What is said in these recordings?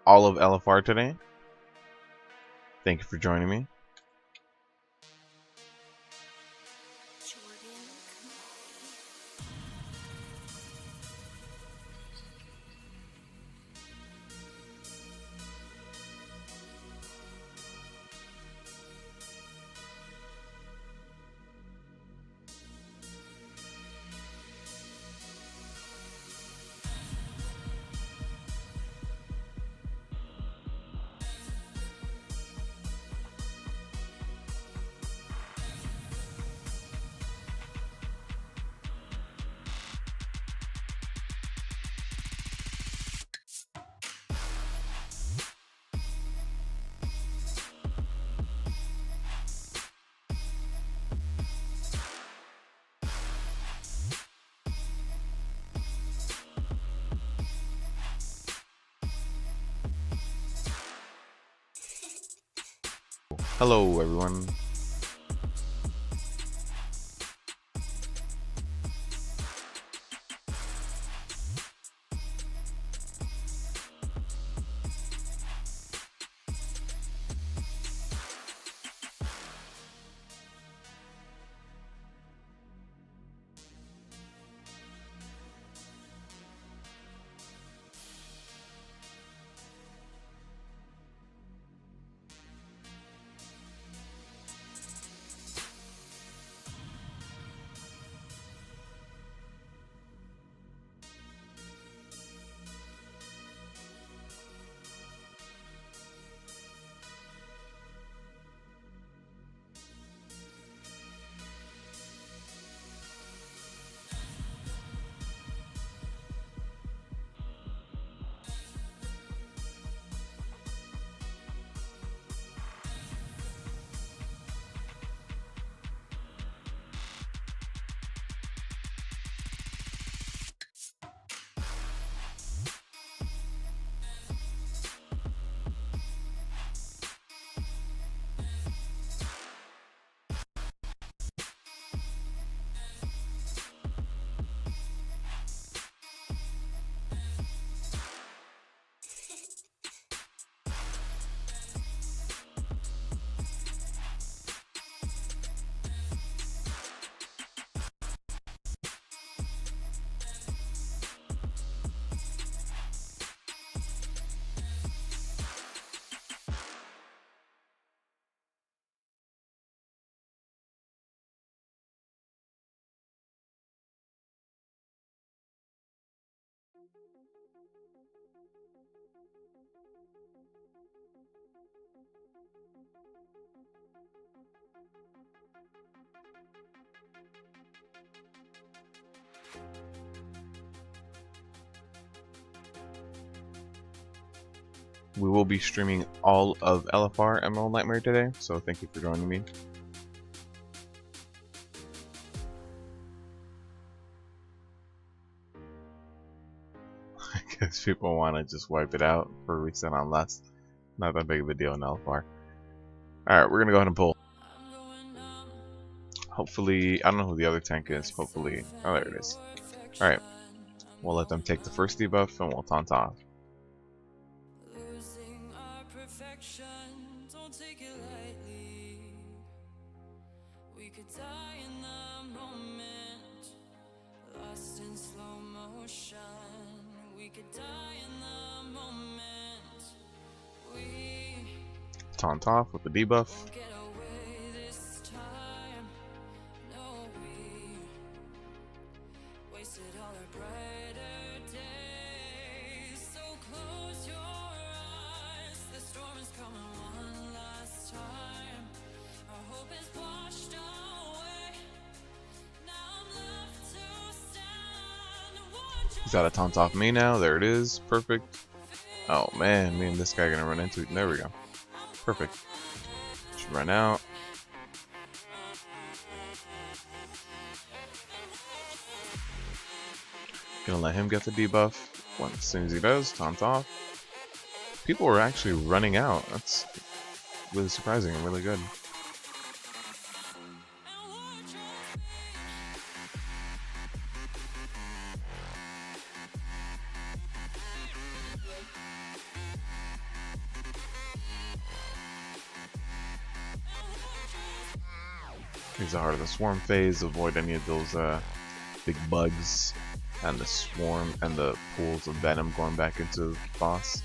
all of LFR today. Thank you for joining me. Hello everyone. We will be streaming all of LFR Emerald Nightmare today, so thank you for joining me. I guess people want to just wipe it out for a reset on less. Not that big of a deal in LFR. Alright, we're gonna go ahead and pull. Hopefully, I don't know who the other tank is. Hopefully, oh, there it is. Alright, we'll let them take the first debuff and we'll taunt off. Don't take it lightly. We could die in the moment, lost in slow motion. We could die in the moment. We Taunt off with the debuff. won't get away this time. No, we wasted all our brighter days. So close your eyes. The storm is coming one last time. Our hope is washed away. Now I'm left to stand and watch. He's got a taunt off me now. There it is. Perfect. Oh man, me and this guy are gonna run into it. There we go. Perfect. Should run out. Gonna let him get the debuff. As soon as he does, taunt off. People were actually running out. That's really surprising and really good. Use the Heart of the Swarm phase, avoid any of those big bugs and the swarm and the pools of venom going back into the boss.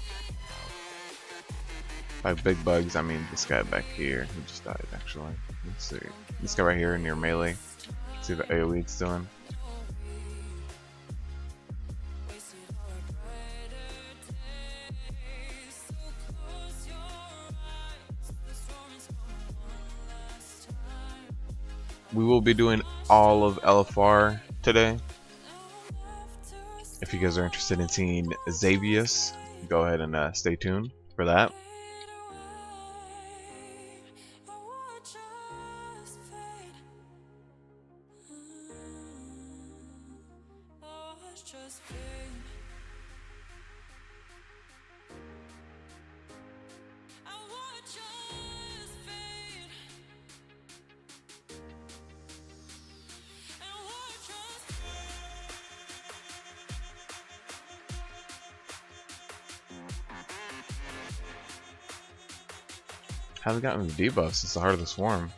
By big bugs, I mean this guy back here who just died actually. Let's see. This guy right here near melee. See the AoE it's doing. We will be doing all of LFR today. If you guys are interested in seeing Xavius, go ahead and stay tuned for that. Haven't gotten the debuff since the Heart of the Swarm.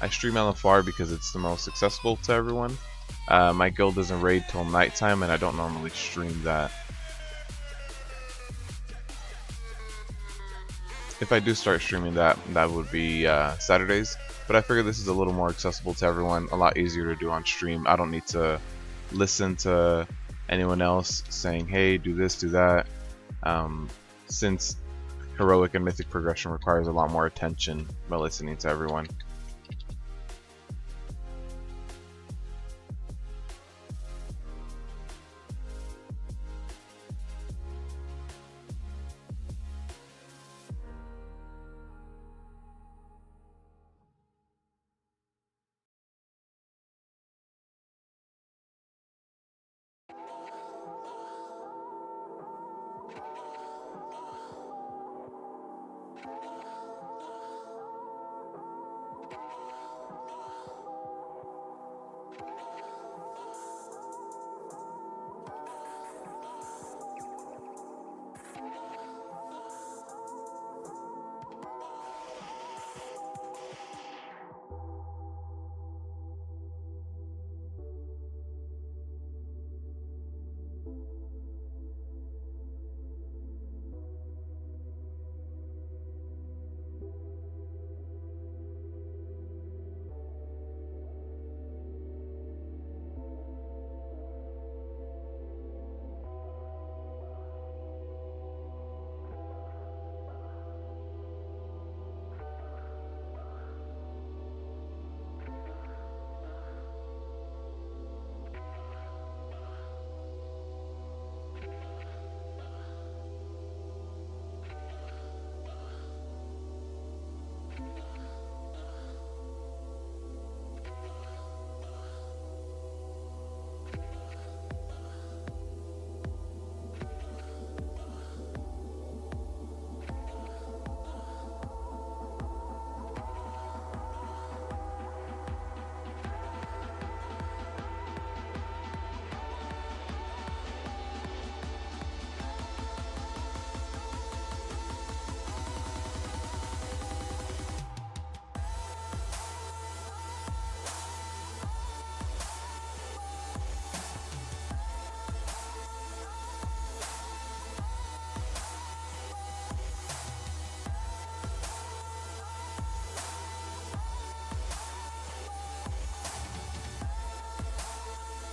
I stream LFR because it's the most accessible to everyone. My guild doesn't raid till nighttime, and I don't normally stream that. If I do start streaming that, that would be Saturdays. But I figure this is a little more accessible to everyone, a lot easier to do on stream. I don't need to listen to anyone else saying, hey, do this, do that. Since heroic and mythic progression requires a lot more attention by listening to everyone.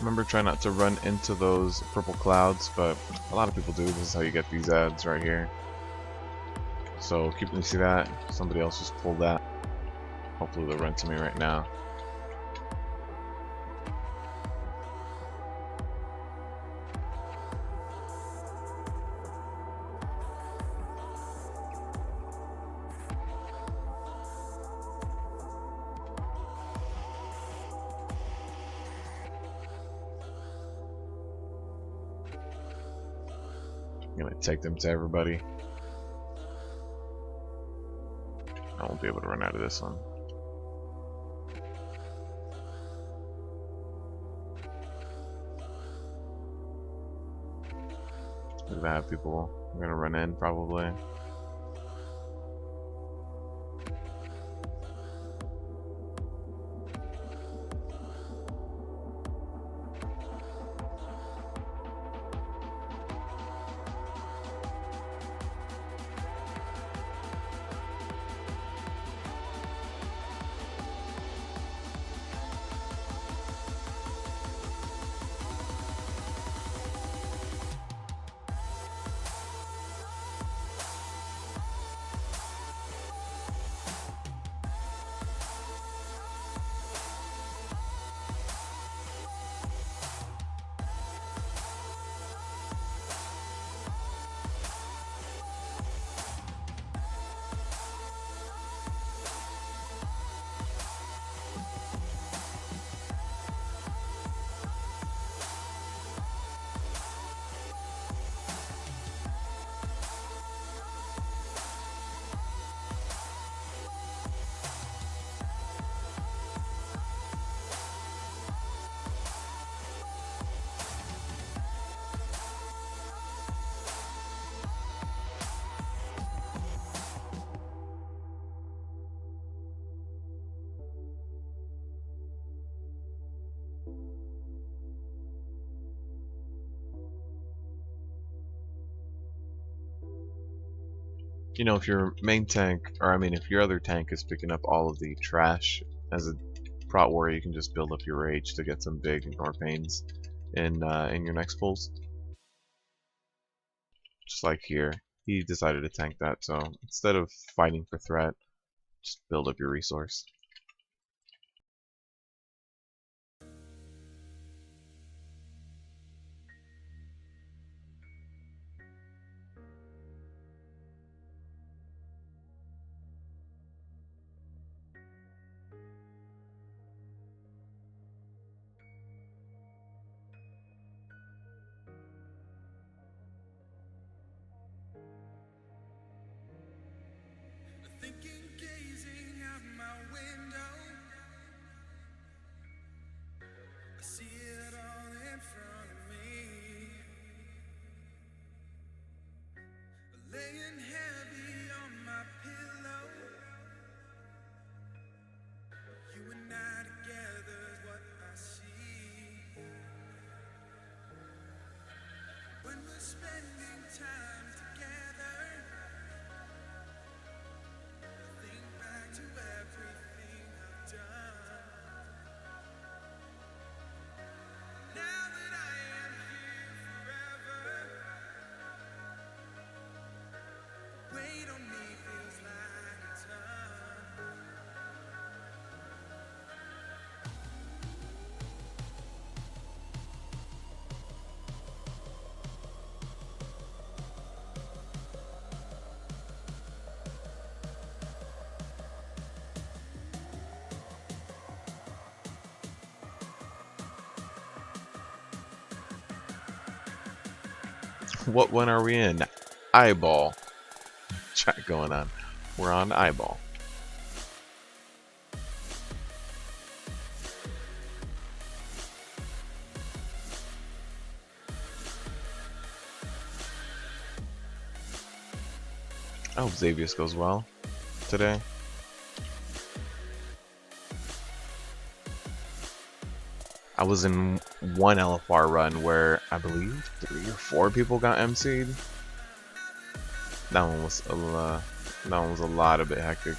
Remember, try not to run into those purple clouds, but a lot of people do. This is how you get these ads right here. So keep me see that. Somebody else just pulled that. Hopefully they'll run to me right now. I'm gonna take them to everybody. I won't be able to run out of this one. Look at that, people are gonna run in probably. You know, if your main tank, or I mean, if your other tank is picking up all of the trash as a prot warrior, you can just build up your rage to get some big ignore pains in your next pulls. Just like here, he decided to tank that, so instead of fighting for threat, just build up your resource. Thinking, gazing out my window, I see it all in front of me, laying heavy on my pillow. You and I together is what I see. When we're spending time together, think back to everything I've done. Now that I am here forever, weight on me feels like a ton. What one are we in? Eyeball. Chat going on. We're on eyeball. I hope Xavius goes well today. I was in one LFR run where I believe 3 or 4 people got MC'd. That one was a lot a bit hectic.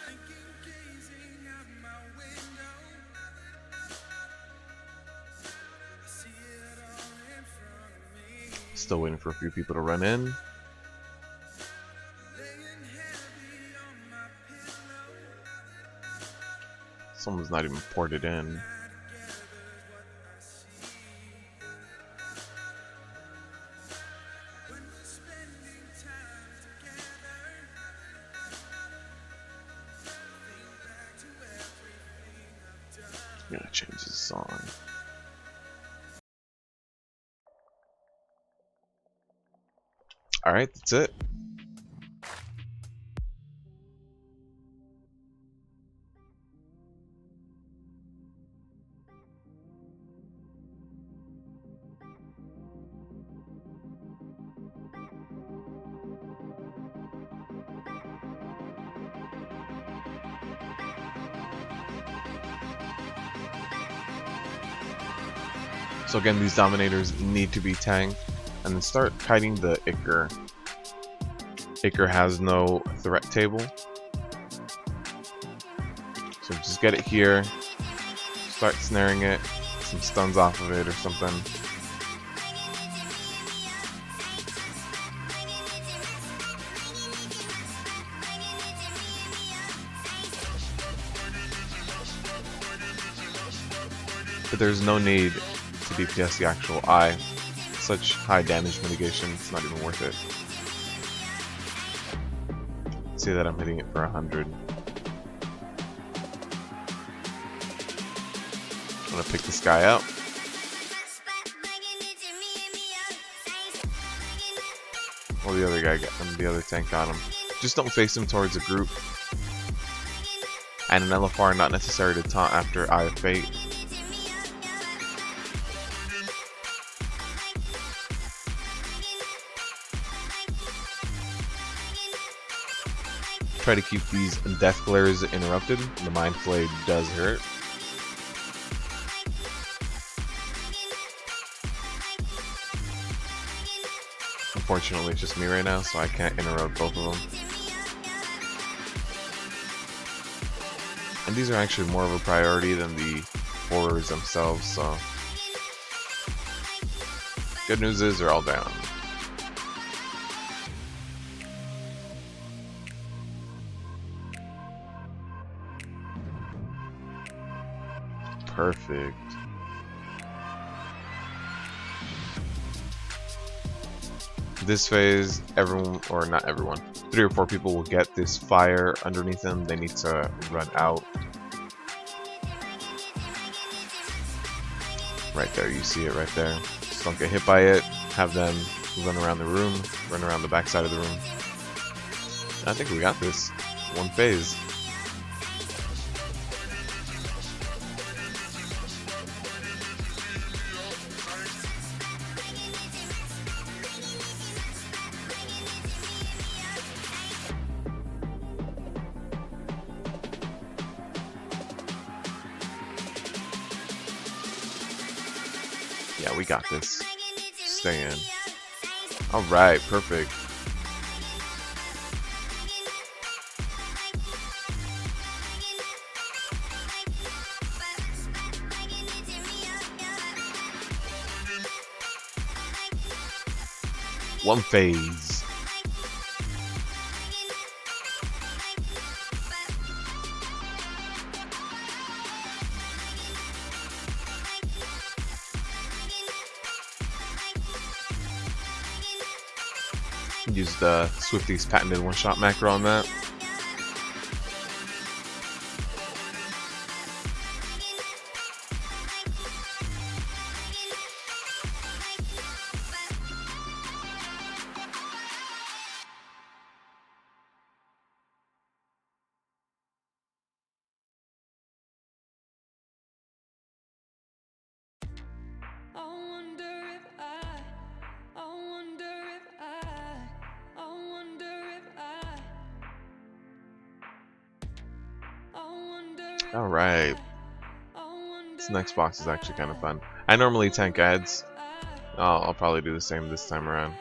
Thinking, gazing out my window, I see it all in front of me, Still waiting for a few people to run in. laying heavy on my pillow. Someone's not even ported in. I together is what I see. gonna change the song. Alright, that's it. So again, these Dominators need to be tanked, and then start kiting the Ichor. Ichor has no threat table, so just get it here, start snaring it, some stuns off of it or something. But there's no need to DPS the actual eye. Such high damage mitigation, it's not even worth it. See that I'm hitting it for 100. I'm gonna pick this guy up. Well, the other guy got him, the other tank got him. Just don't face him towards a group. And an LFR not necessary to taunt after Eye of Fate. Try to keep these death glares interrupted. The Mind Flay does hurt. Unfortunately, it's just me right now, so I can't interrupt both of them. And these are actually more of a priority than the horrors themselves, so... Good news is they're all down. Perfect. This phase, everyone, or not everyone, 3 or 4 people will get this fire underneath them. They need to run out. Right there, you see it right there. Just don't get hit by it. Have them run around the room, run around the back side of the room. I think we got this. One phase. Yeah, we got this. Stay in. Alright, perfect. One phase. Use the Swifty's patented one-shot macro on that. Alright. This next box is actually kind of fun. I normally tank ads. I'll probably do the same this time around.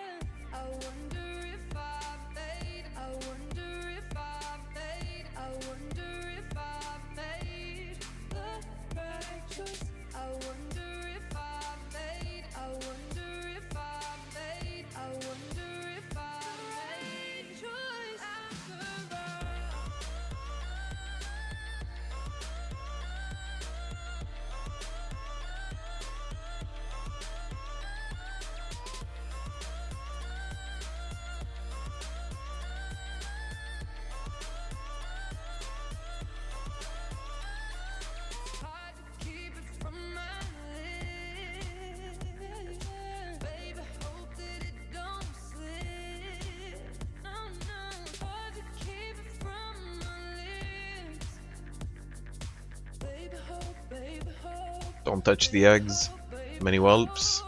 Don't touch the eggs. Many whelps.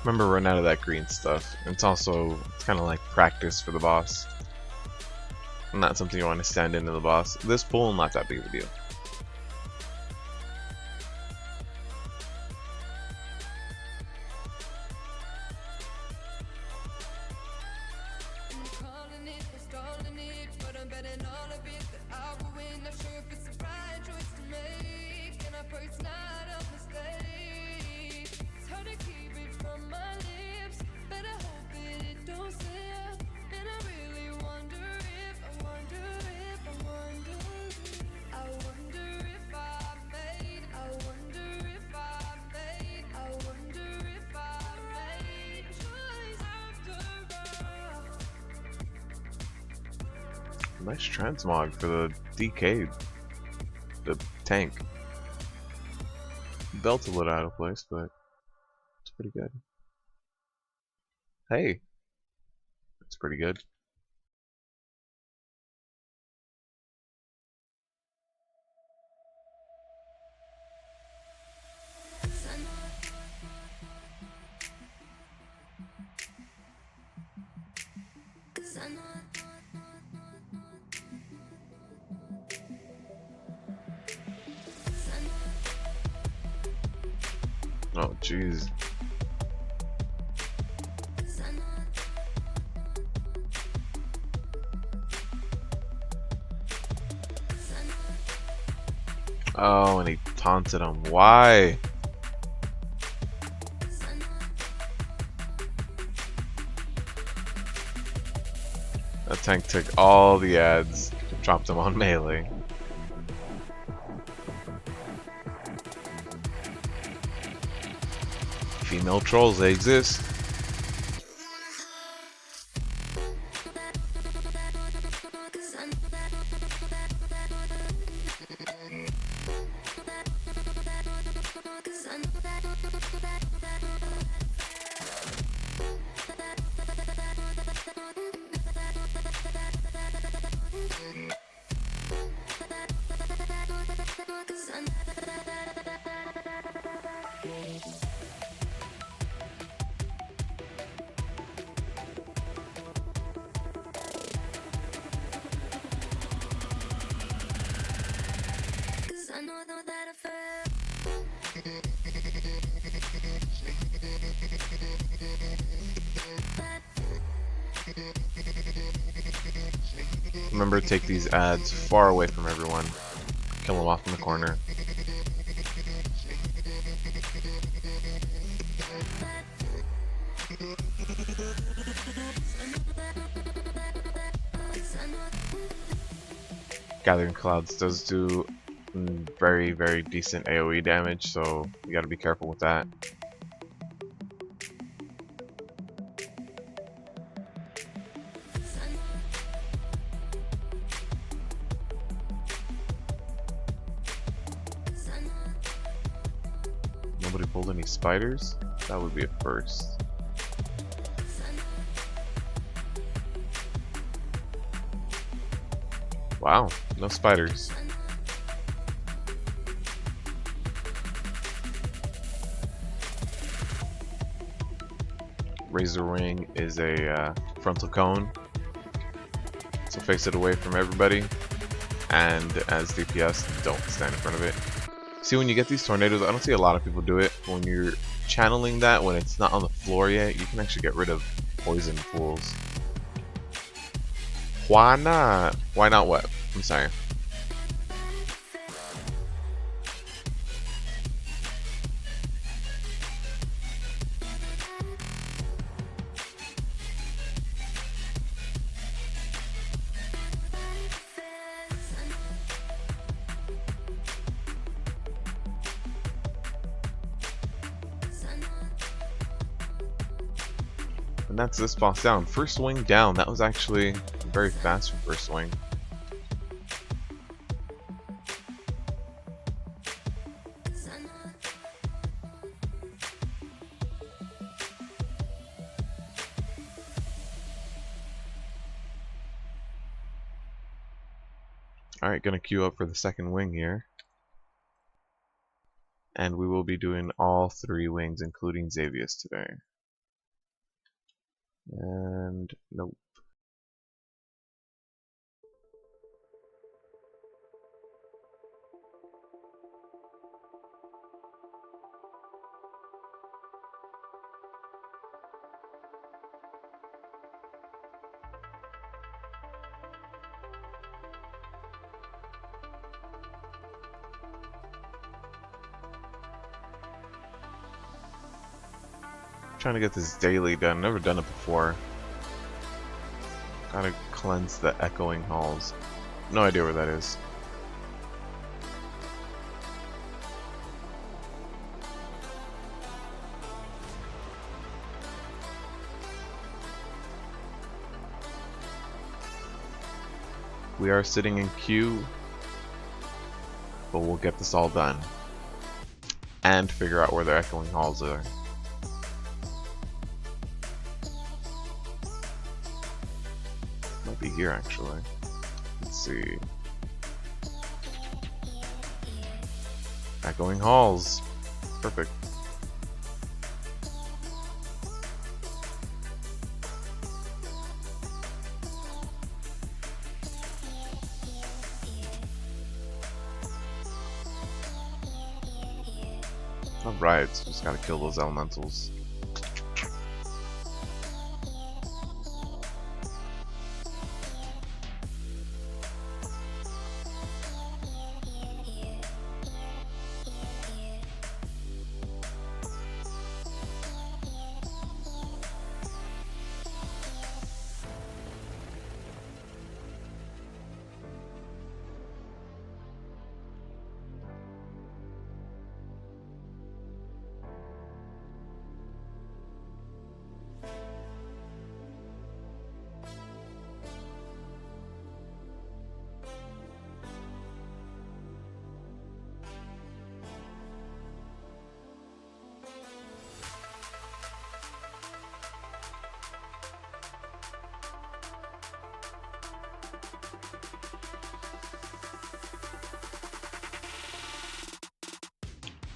Remember, run out of that green stuff. It's kind of like practice for the boss. Not something you want to stand into the boss. This pool, not that big of a deal. Nice transmog for the DK, the tank. Belt's a little out of place, but it's pretty good. Hey, it's pretty good. Oh, jeez. Oh, and he taunted him. Why? That tank took all the ads, dropped them on melee. Female trolls, they exist. Remember to take these ads far away from everyone. Kill them off in the corner. Gathering Clouds does do very, very decent AoE damage, so you gotta be careful with that. Nobody pulled any spiders? That would be a first. Wow, no spiders. Razor Ring is a frontal cone, so face it away from everybody, and as DPS, don't stand in front of it. See, when you get these tornadoes, I don't see a lot of people do it. When you're channeling that, when it's not on the floor yet, you can actually get rid of poison pools. Why not? Why not what? I'm sorry. And that's this boss down. First wing down. That was actually very fast for first wing. Alright, gonna queue up for the second wing here. And we will be doing all 3 wings, including Xavius today. And nope. Trying to get this daily done. Never done it before. Gotta cleanse the echoing halls. No idea where that is. We are sitting in queue, but we'll get this all done and figure out where the echoing halls are. Might be here actually. Let's see. Echoing halls. Perfect. Alright, so just gotta kill those elementals.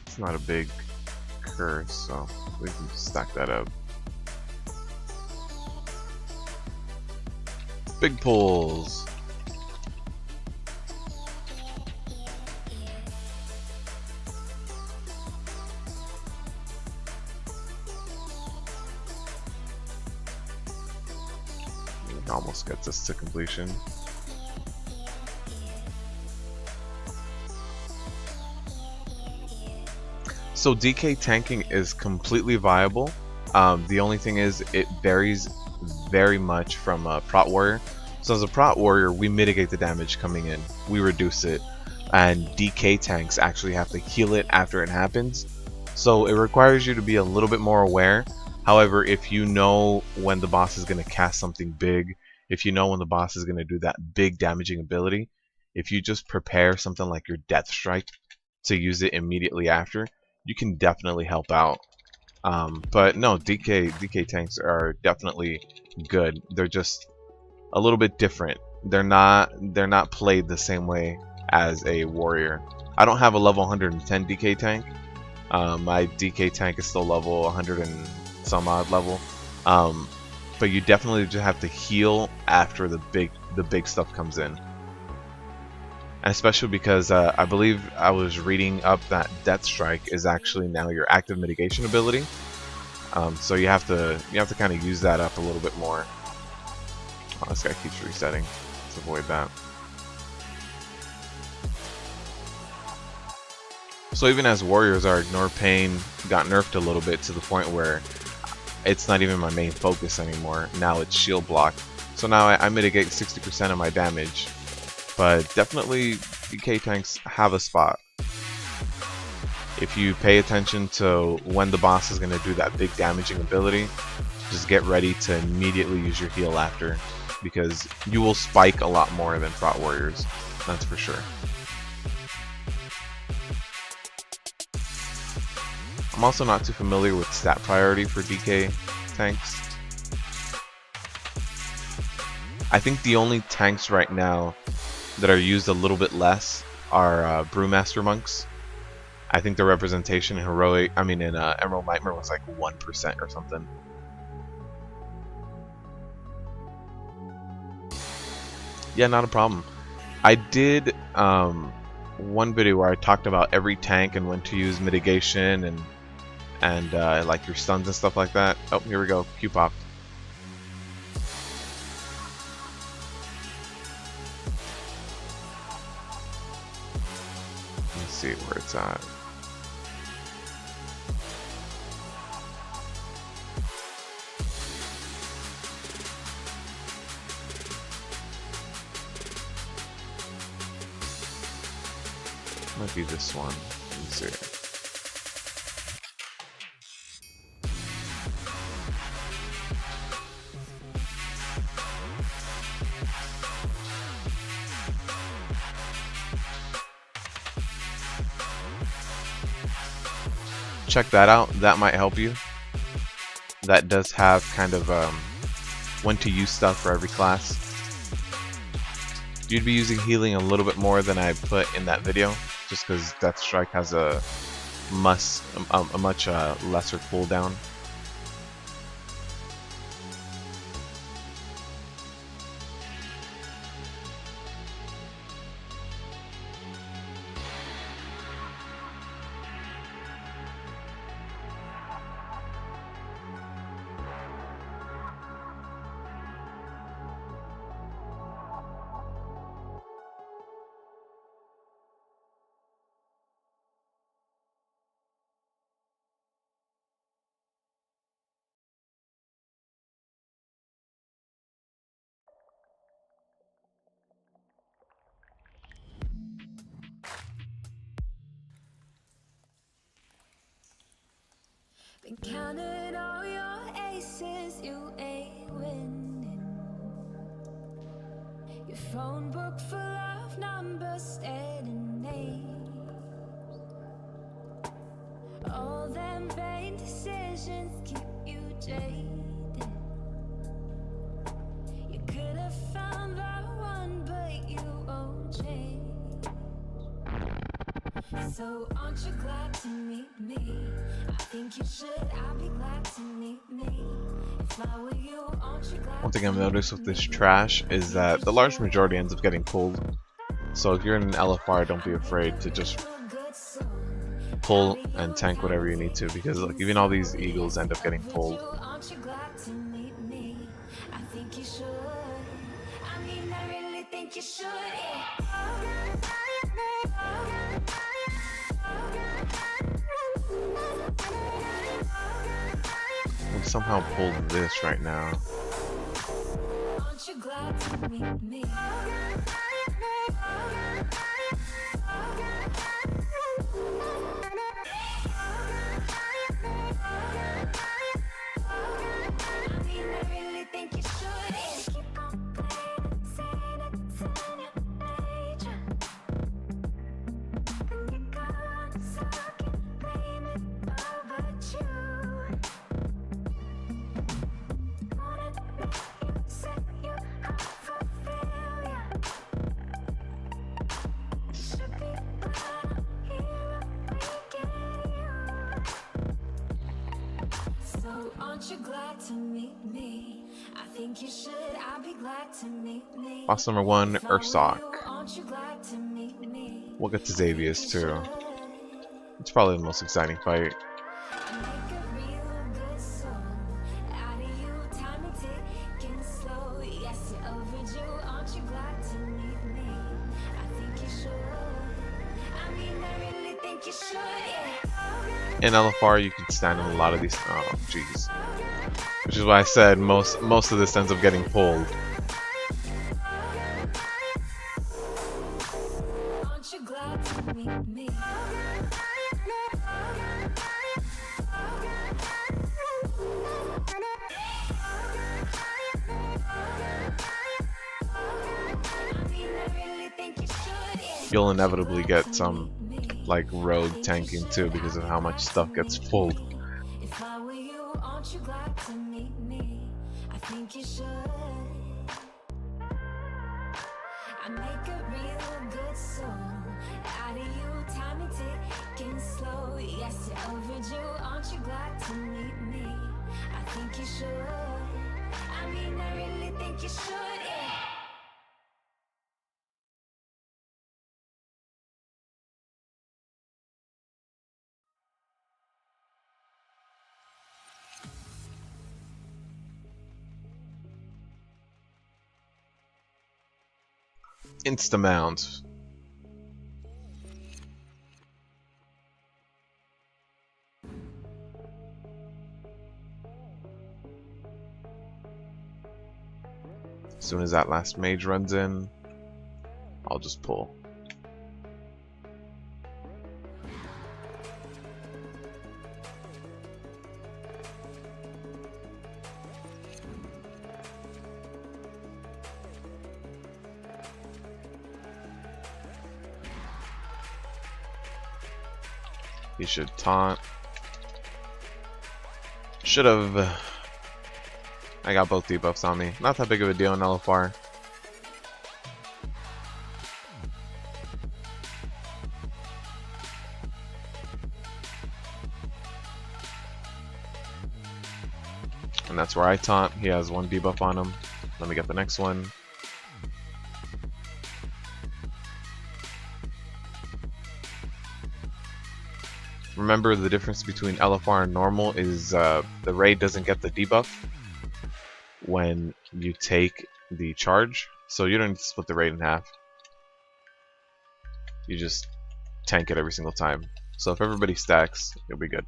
It's not a big curse, so we can just stack that up. Big pulls. It almost gets us to completion. So DK tanking is completely viable. The only thing is it varies very much from a prot warrior. So as a prot warrior, we mitigate the damage coming in, we reduce it, and DK tanks actually have to heal it after it happens. So it requires you to be a little bit more aware. However, if you know when the boss is going to cast something big, if you know when the boss is going to do that big damaging ability, if you just prepare something like your Death Strike to use it immediately after, you can definitely help out. But no, DK tanks are definitely good. They're just a little bit different. They're not played the same way as a warrior. I don't have a level 110 DK tank. My DK tank is still level 100 and some odd level. But you definitely just have to heal after the big stuff comes in. And especially because I believe I was reading up that Death Strike is actually now your active mitigation ability. So you have to kind of use that up a little bit more. Oh, this guy keeps resetting. Let's avoid that. So even as warriors, our Ignore Pain got nerfed a little bit to the point where it's not even my main focus anymore. Now it's shield block. So now I mitigate 60% of my damage. But definitely DK tanks have a spot. If you pay attention to when the boss is going to do that big damaging ability, just get ready to immediately use your heal after, because you will spike a lot more than Prot Warriors, that's for sure. I'm also not too familiar with stat priority for DK tanks. I think the only tanks right now that are used a little bit less are Brewmaster monks. I think the representation in Emerald Nightmare was like 1% or something. Yeah, not a problem. I did one video where I talked about every tank and when to use mitigation and like your stuns and stuff like that. Oh, here we go. Q popped. Let's see where it's at. Might be this one. Let me see. Check that out. That might help you. That does have kind of when to use stuff for every class. You'd be using healing a little bit more than I put in that video, just because Death Strike has a much lesser cooldown. Been counting all your aces, you ain't winning. Your phone book full of numbers, staring names. All them vain decisions keep you jaded. You could have found the one, but you won't change. So aren't you glad to meet me? I think you should. I'll be glad to meet me. If I were you, aren't you glad? One thing I've noticed with this trash is that the large majority ends up getting pulled. So if you're in an LFR, don't be afraid to just pull and tank whatever you need to, because like even all these eagles end up getting pulled. Aren't you glad to meet me? I think you should. I mean, I really think you should. We somehow pulled this right now. Aren't you glad to meet me? Aren't you glad to meet me? I think you should. I'll be glad to meet me. Boss number 1, Ursoc. Aren't you glad to meet me? We'll get to Xavius too. It's probably the most exciting fight. In LFR, you can stand in a lot of these. Oh, jeez. Which is why I said most of this ends up getting pulled. Aren't you glad to meet me? you'll inevitably get some like road tanking too because of how much stuff gets pulled. If I were you, aren't you glad to meet me? I think you should. I make a real good soul out of you, time and ticking slow. Yes, you're overdue, aren't you glad to meet me? I think you should. I mean, I really think you should, yeah. Insta-mount. As soon as that last mage runs in, I'll just pull. He should taunt. Should have. I got both debuffs on me. Not that big of a deal in LFR. And that's where I taunt. He has one debuff on him. Let me get the next one. Remember, the difference between LFR and normal is the raid doesn't get the debuff when you take the charge. So you don't need to split the raid in half. You just tank it every single time. So if everybody stacks, you'll be good.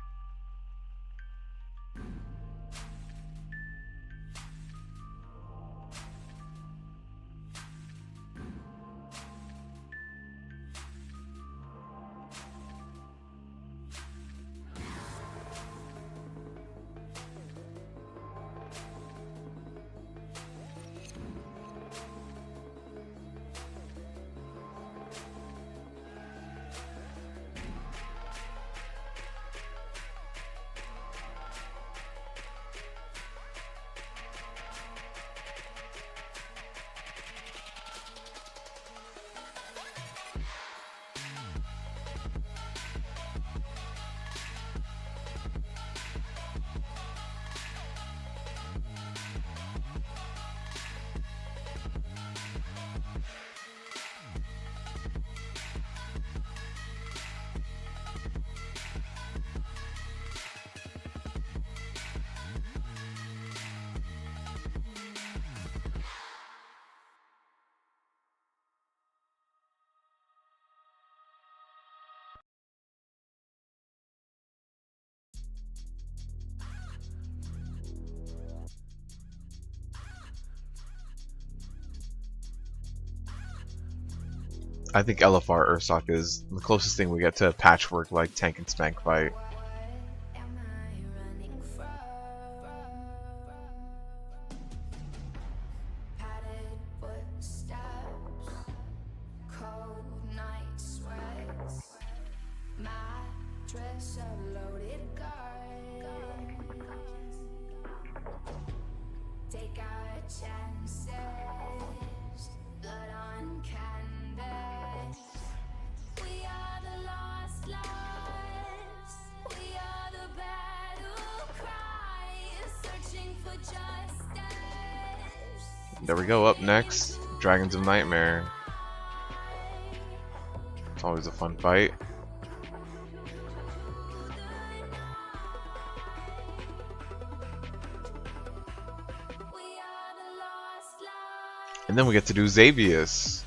I think LFR Ursoc is the closest thing we get to a patchwork like tank and spank fight. Am I running from? Padded footsteps, cold night sweats, mattress of loaded guns. Take our chances, blood on canvas. We are the lost lives. We are the battle cries, searching for justice. There we go, up next, Dragons of Nightmare. It's always a fun fight. And then we get to do Xavius.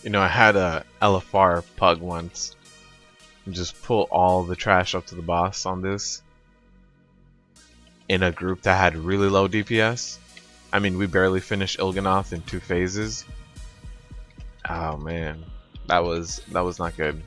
You know, I had a LFR pug once and just pull all the trash up to the boss on this in a group that had really low DPS. I mean, we barely finished Il'gynoth in 2 phases. Oh man, that was not good.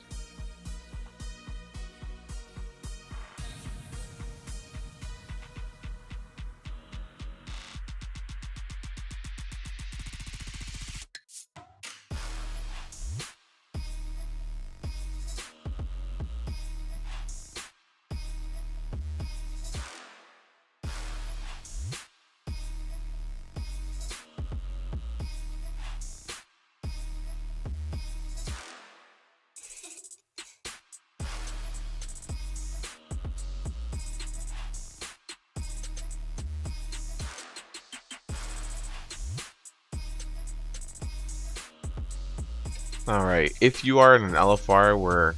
Alright, if you are in an LFR where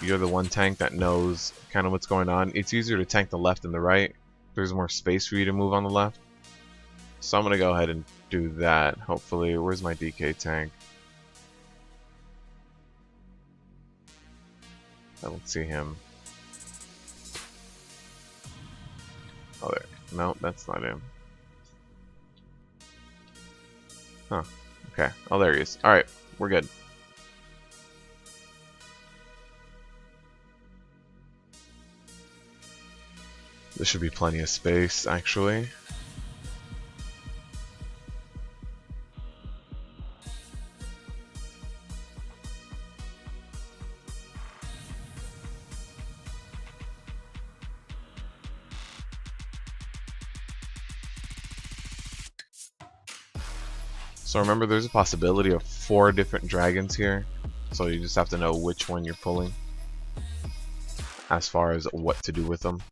you're the one tank that knows kind of what's going on, it's easier to tank the left than the right. There's more space for you to move on the left. So I'm going to go ahead and do that, hopefully. Where's my DK tank? I don't see him. Oh, there. No, that's not him. Huh. Okay. Oh, there he is. Alright, we're good. There should be plenty of space, actually. So remember, there's a possibility of 4 different dragons here. So you just have to know which one you're pulling as far as what to do with them.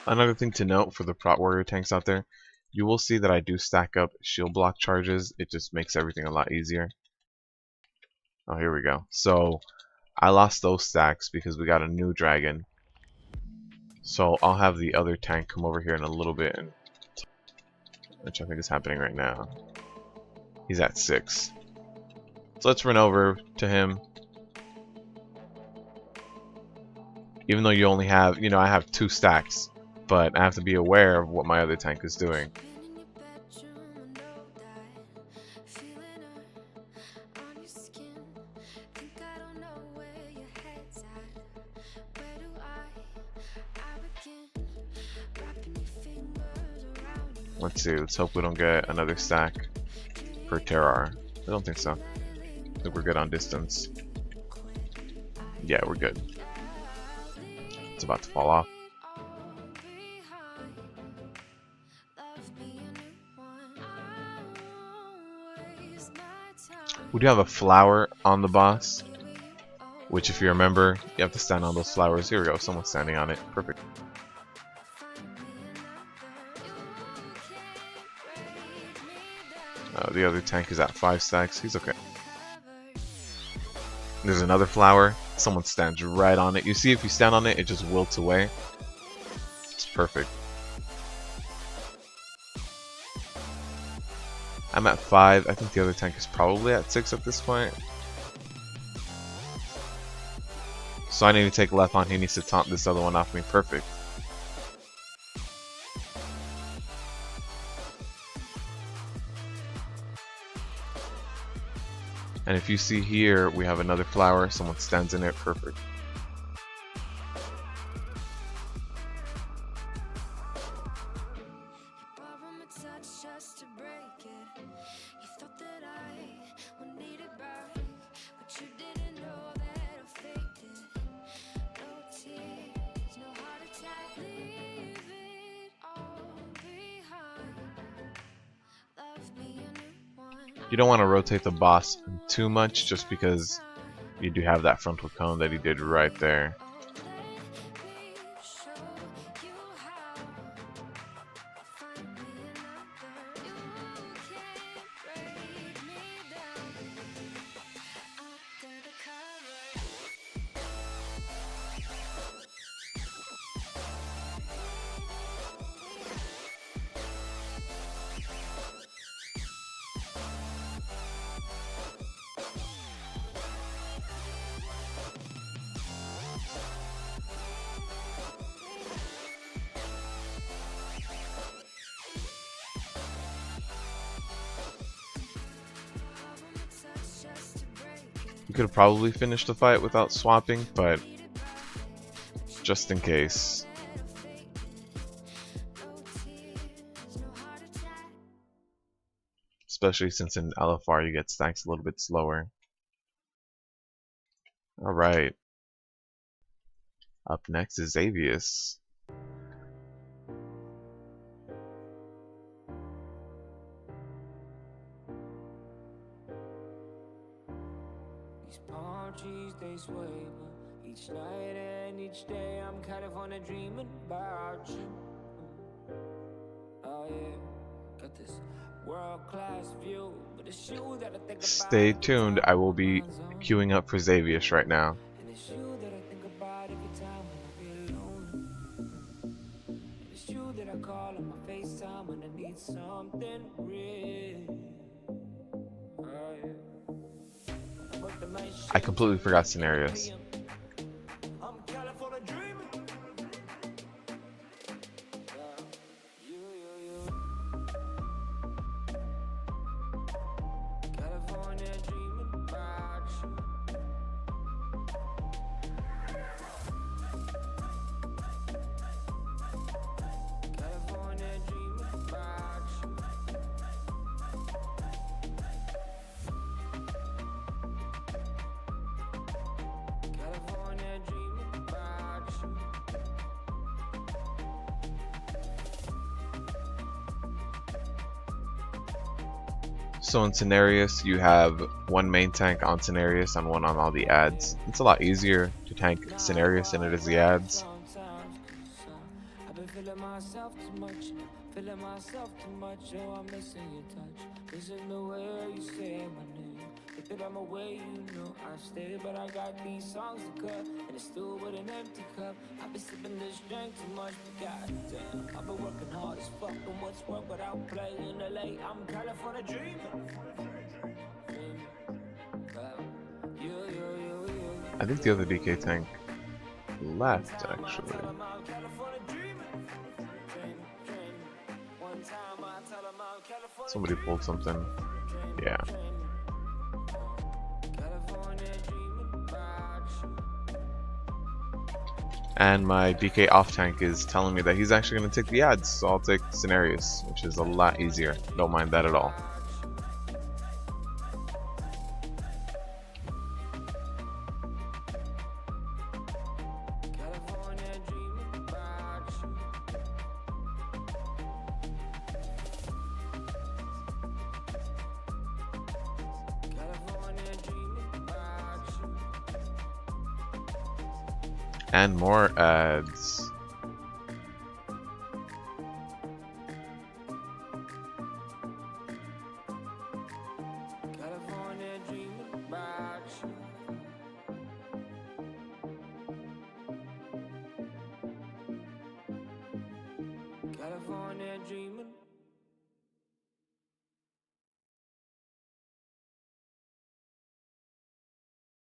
Another thing to note for the Prot Warrior tanks out there, you will see that I do stack up shield block charges. It just makes everything a lot easier. Oh, here we go. So I lost those stacks because we got a new dragon. So I'll have the other tank come over here in a little bit, and which I think is happening right now. He's at 6. So let's run over to him. Even though you only have, you know, I have 2 stacks, but I have to be aware of what my other tank is doing. Let's see, let's hope we don't get another stack per Terrar. I don't think so. I think we're good on distance. Yeah, we're good. It's about to fall off. We do have a flower on the boss, which if you remember, you have to stand on those flowers. Here we go, someone's standing on it. Perfect. The other tank is at 5 stacks. He's okay. There's another flower. Someone stands right on it. You see, if you stand on it, it just wilts away. It's perfect. I'm at 5. I think the other tank is probably at 6 at this point. So I need to take left on. He needs to taunt this other one off me. Perfect. And if you see here, we have another flower. Someone stands in it. Perfect. You don't want to rotate the boss too much just because you do have that frontal cone that he did right there. You could have probably finished the fight without swapping, but just in case. Especially since in LFR you get stacks a little bit slower. Alright. Up next is Xavius. These palm trees, they sway, but each night and each day I'm kind of on a dreaming about you. Oh yeah, got this world-class view, but it's you that I think about. Stay tuned, I will be queuing up for Xavius right now. And it's you that I think about every time when I feel alone. And it's you that I call on my FaceTime when I need something real. Oh yeah. I completely forgot scenarios. So in Cenarius, you have one main tank on Cenarius and one on all the ads. It's a lot easier to tank Cenarius than it is the ads. I've been feeling myself too much, feeling myself too much. Oh, I'm missing your touch, missing the way you say my name. If that I'm away, you know I stay, but I got these songs to cut, and it's still with an empty cup. I've been sipping this drink too much, but goddamn, I've been working hard as fuck, and what's work without playing LA? I'm California dreaming. I think the other DK tank left, actually. Somebody pulled something. Yeah. And my DK off tank is telling me that he's actually going to take the ads, so I'll take Cenarius, which is a lot easier. Don't mind that at all. And more ads. California dreaming about you. California dreaming.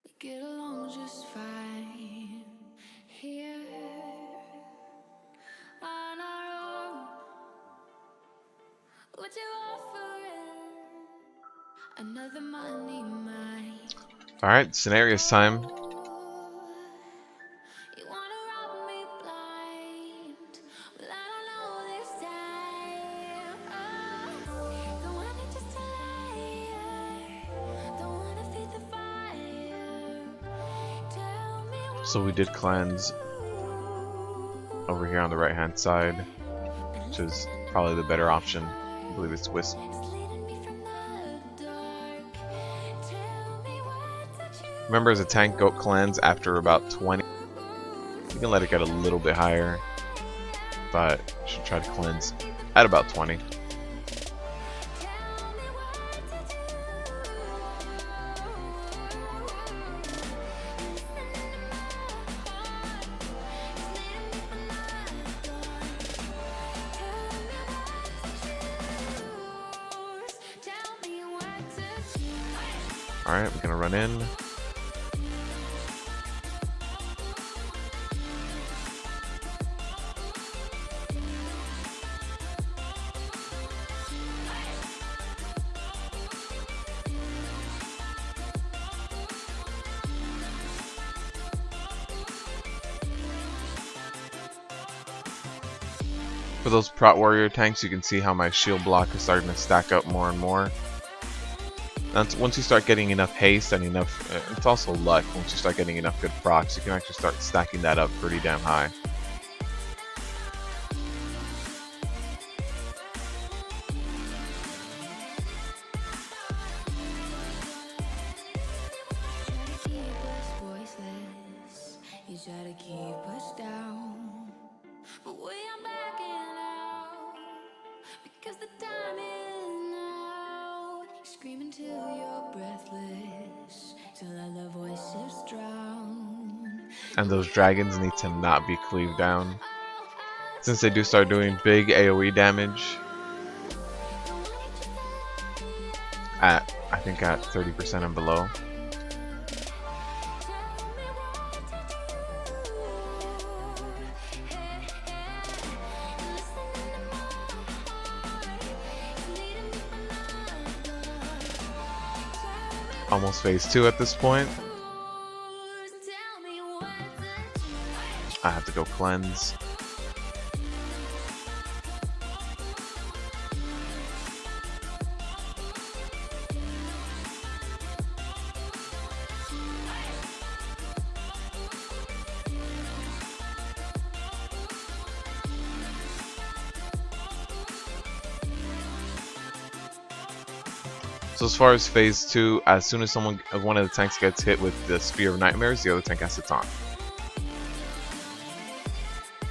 We get along just fine here on our own. What you offering? Another money mine. Alright, Cenarius time. You wanna rob me blind, but I don't know this time. Don't want it just to lie. Don't wanna feed the fire. Tell me what So we did cleanse over here on the right hand side, which is probably the better option. I believe it's Wisp. is leading me from the dark. Tell me what to choose. Remember, as a tank, go cleanse after about 20. You can let it get a little bit higher, but you should try to cleanse at about 20. Alright, we're gonna run in. For those Prot Warrior tanks, you can see how my shield block is starting to stack up more and more. And once you start getting enough haste and enough, it's also luck, once you start getting enough good procs, you can actually start stacking that up pretty damn high. You try to keep us down, but we are backing out because the time is now. Screaming till you're breathless, till other voices drown. And those dragons need to not be cleaved down, since they do start doing big AoE damage at, I think, at 30% and below. Almost phase 2 at this point. I have to go cleanse. So as far as phase 2, as soon as one of the tanks gets hit with the Spear of Nightmares, the other tank has to taunt.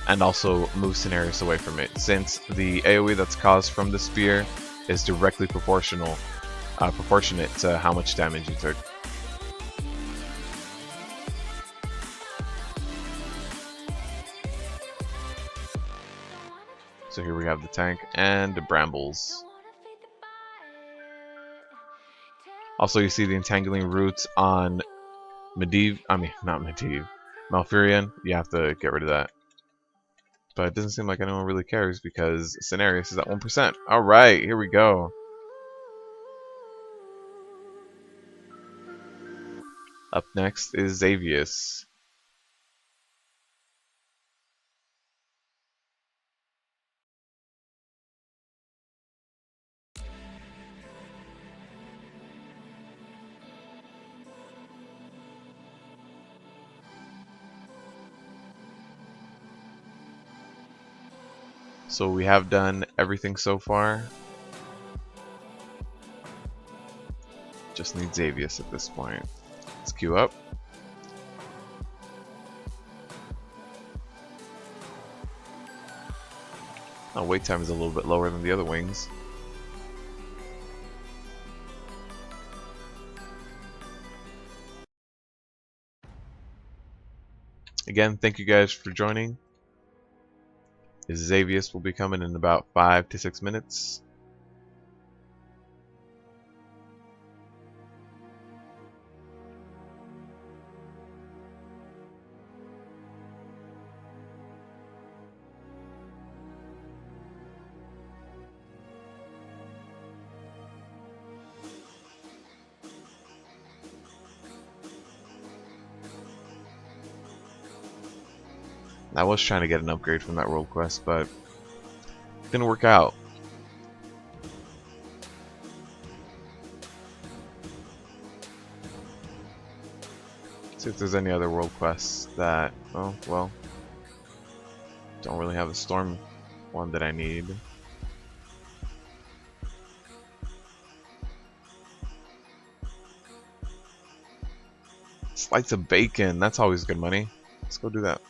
And also move Cenarius away from it, since the AoE that's caused from the Spear is directly proportionate to how much damage you took. So here we have the tank and the brambles. Also, you see the entangling roots on Malfurion. You have to get rid of that. But it doesn't seem like anyone really cares because Cenarius is at 1%. Alright, here we go. Up next is Xavius. So we have done everything so far. Just need Xavius at this point. Let's queue up. Oh, wait time is a little bit lower than the other wings. Again, thank you guys for joining. Xavius will be coming in about 5 to 6 minutes. I was trying to get an upgrade from that world quest, but it didn't work out. See if there's any other world quests that, oh, well, don't really have a storm one that I need. Slice of bacon, that's always good money. Let's go do that.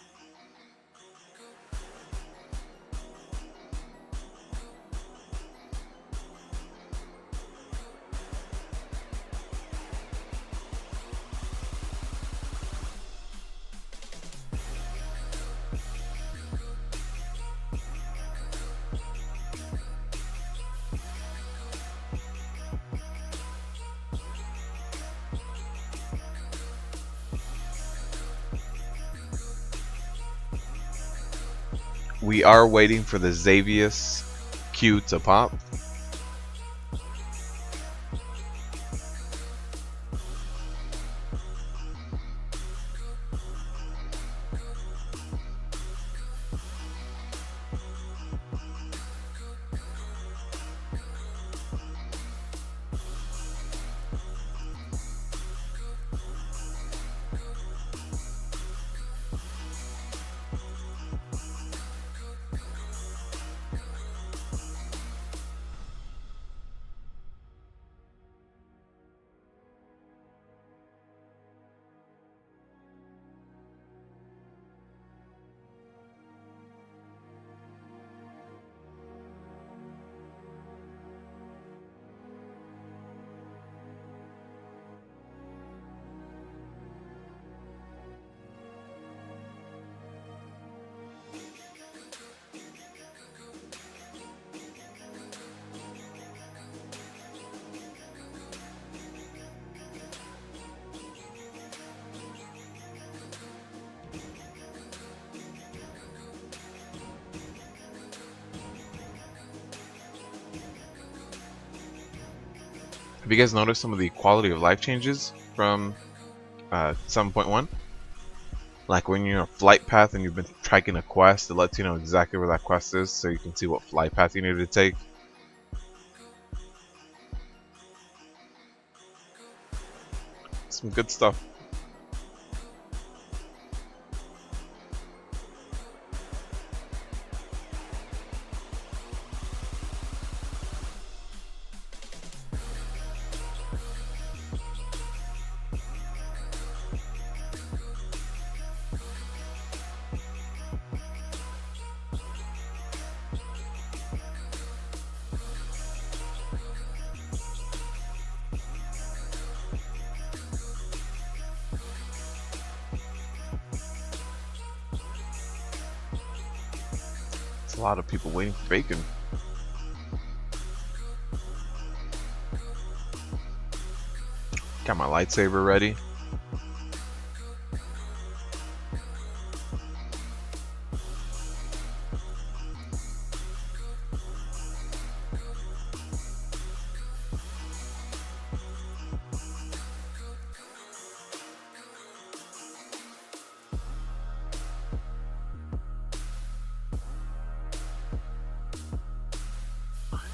We are waiting for the Xavius Q to pop. Have you guys noticed some of the quality of life changes from 7.1? Like when you're in a flight path and you've been tracking a quest, it lets you know exactly where that quest is, so you can see what flight path you need to take. Some good stuff. It's a lot of people waiting for bacon. Got my lightsaber ready.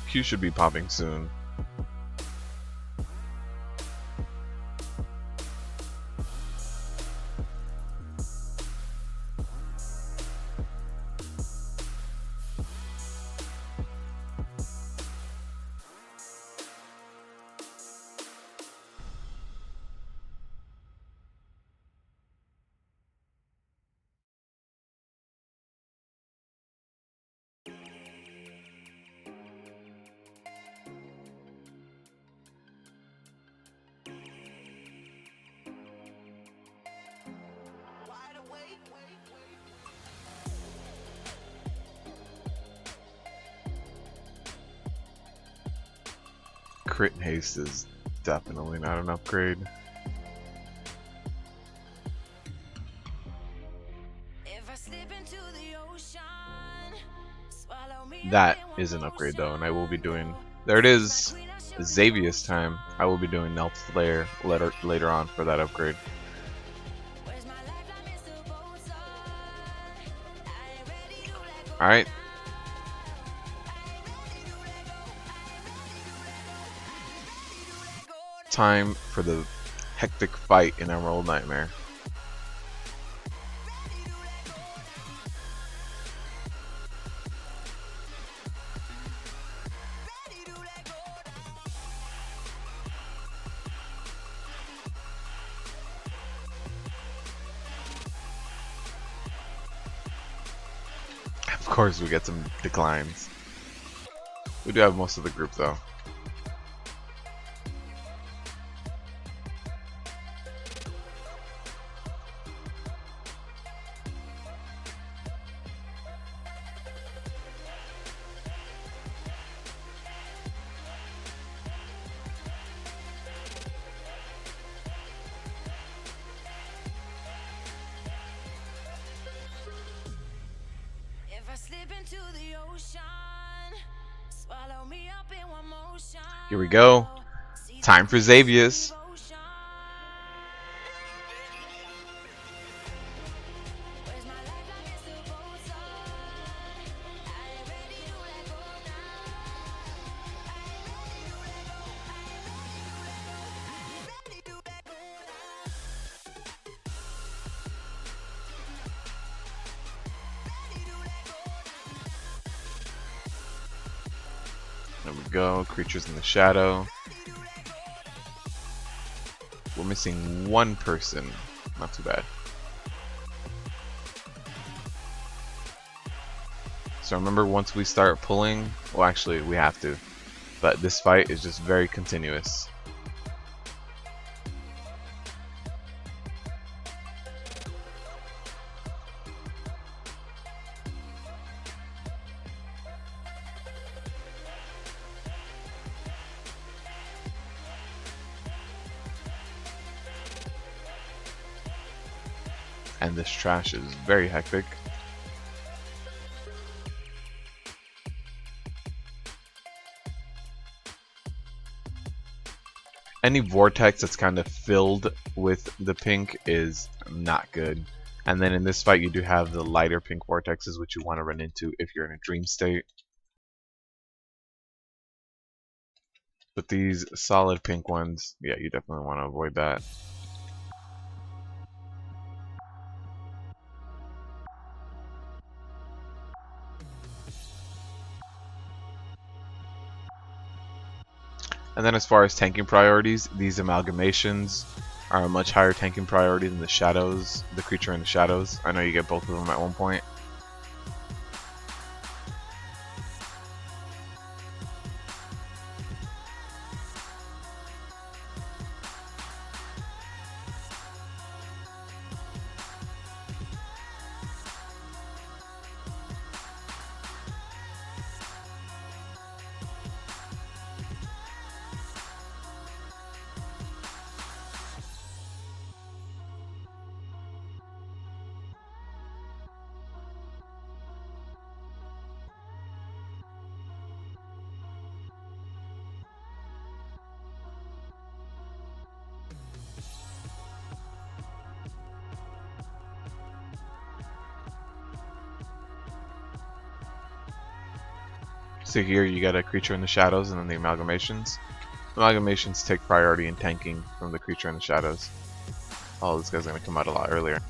Q should be popping soon. Crit and haste is definitely not an upgrade. That is an upgrade though, and I will be doing. There it is, Xavier's time. I will be doing Nelf Flare later on for that upgrade. All right. Time for the hectic fight in Emerald Nightmare. Of course we get some declines. We do have most of the group though. Here we go. Time for Xavier's. There we go. Creatures in the shadow. We're missing one person. Not too bad. So remember, once we start pulling, well actually we have to, but this fight is just very continuous. And this trash is very hectic. Any vortex that's kind of filled with the pink is not good. And then in this fight you do have the lighter pink vortexes, which you want to run into if you're in a dream state. But these solid pink ones, yeah, you definitely want to avoid that. And then as far as tanking priorities, these amalgamations are a much higher tanking priority than the shadows, the creature in the shadows. I know you get both of them at one point. So here you get a creature in the shadows and then the amalgamations. Amalgamations take priority in tanking from the creature in the shadows. Oh, this guy's gonna come out a lot earlier.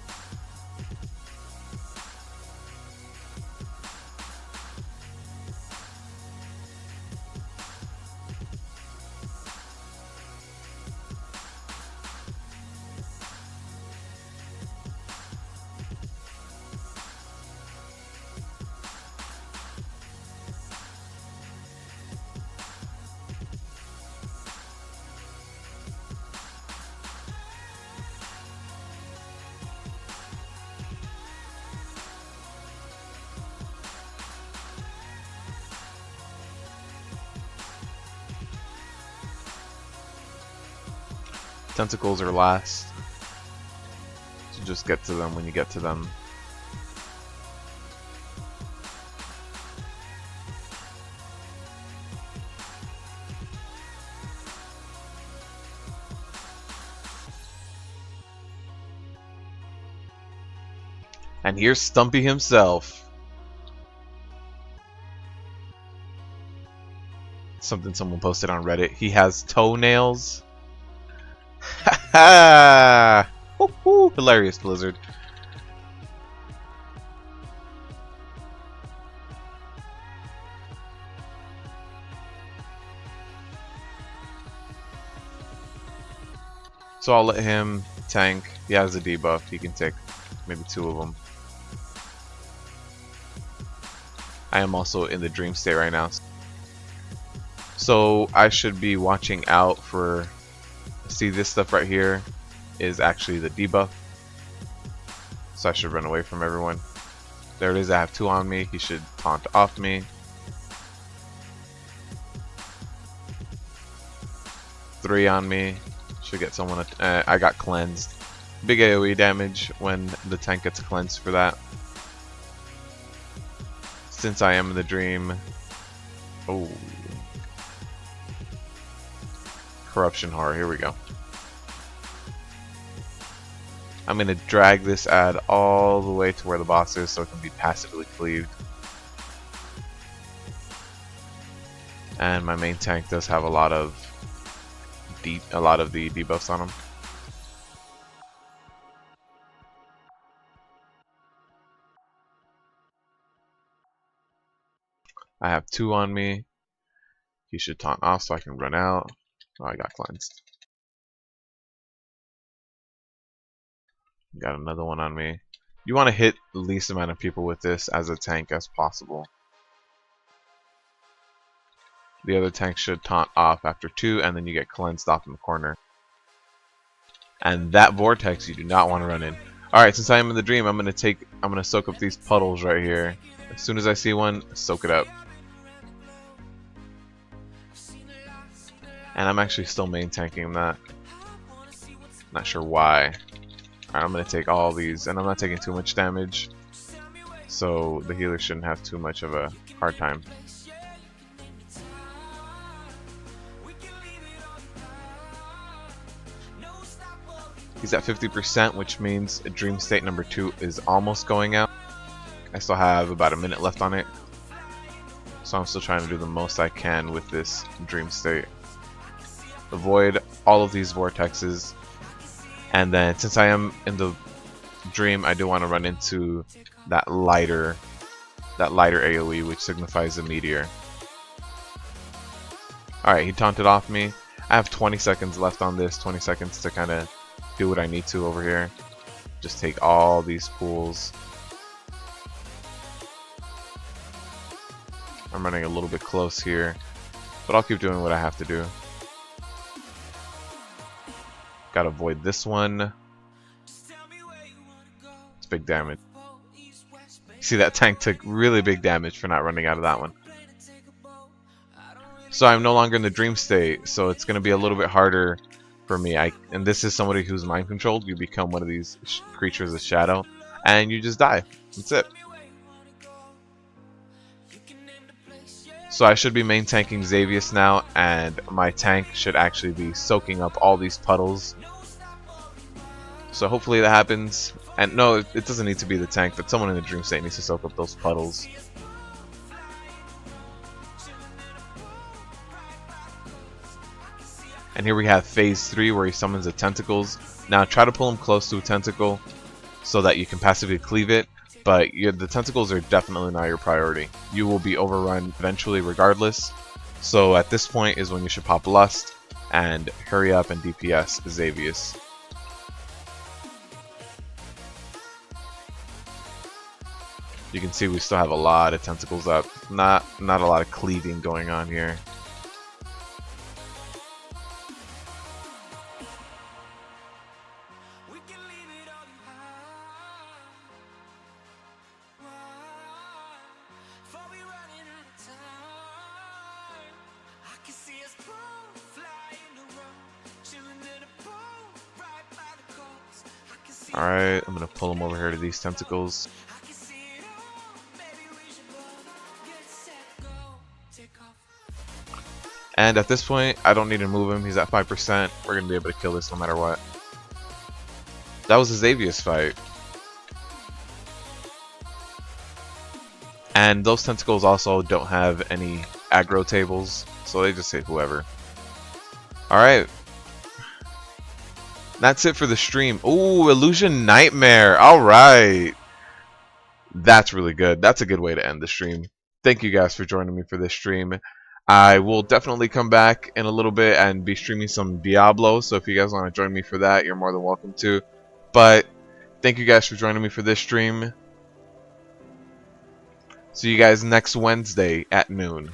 Tentacles are last, so just get to them when you get to them. And here's Stumpy himself. Something someone posted on Reddit. He has toenails. Ha ha! Hilarious, Blizzard. So I'll let him tank. He has a debuff. He can take maybe 2 of them. I am also in the dream state right now. So I should be watching out for... See, this stuff right here is actually the debuff. So I should run away from everyone. There it is. I have 2 on me. He should taunt off me. 3 on me. Should get someone. I got cleansed. Big AoE damage when the tank gets cleansed for that. Since I am in the dream. Oh. Corruption horror. Here we go. I'm going to drag this ad all the way to where the boss is so it can be passively cleaved. And my main tank does have a lot of the debuffs on him. I have 2 on me. He should taunt off so I can run out. Oh, I got cleansed. Got another one on me. You want to hit the least amount of people with this as a tank as possible. The other tank should taunt off after 2, and then you get cleansed off in the corner. And that vortex you do not want to run in. Alright, since I am in the dream, I'm gonna soak up these puddles right here. As soon as I see one, soak it up. And I'm actually still main tanking that. Not sure why. Alright, I'm gonna take all these, and I'm not taking too much damage, so the healer shouldn't have too much of a hard time. He's at 50%, which means Dream State number 2 is almost going out. I still have about a minute left on it, so I'm still trying to do the most I can with this Dream State. Avoid all of these vortexes, and then since I am in the dream, I do want to run into that lighter AoE, which signifies a meteor. Alright, he taunted off me. I have 20 seconds left on this, 20 seconds to kind of do what I need to over here. Just take all these pools. I'm running a little bit close here, but I'll keep doing what I have to do. Gotta avoid this one. It's big damage. See, that tank took really big damage for not running out of that one. So I'm no longer in the dream state, so it's going to be a little bit harder for me. And this is somebody who's mind controlled. You become one of these creatures of shadow, and you just die. That's it. So I should be main tanking Xavius now, and my tank should actually be soaking up all these puddles. So hopefully that happens. And no, it doesn't need to be the tank, but someone in the dream state needs to soak up those puddles. And here we have phase 3 where he summons the tentacles. Now try to pull him close to a tentacle so that you can passively cleave it, but the tentacles are definitely not your priority. You will be overrun eventually regardless. So at this point is when you should pop Lust and hurry up and DPS Xavius. You can see we still have a lot of tentacles up. Not a lot of cleaving going on here. Alright, I'm gonna pull him over here to these tentacles. And at this point, I don't need to move him. He's at 5%. We're gonna be able to kill this no matter what. That was a Xavius fight. And those tentacles also don't have any aggro tables, so they just hit whoever. Alright. That's it for the stream. Ooh, Illusion Nightmare. Alright. That's really good. That's a good way to end the stream. Thank you guys for joining me for this stream. I will definitely come back in a little bit and be streaming some Diablo, so if you guys want to join me for that, you're more than welcome to. But thank you guys for joining me for this stream. See you guys next Wednesday at noon.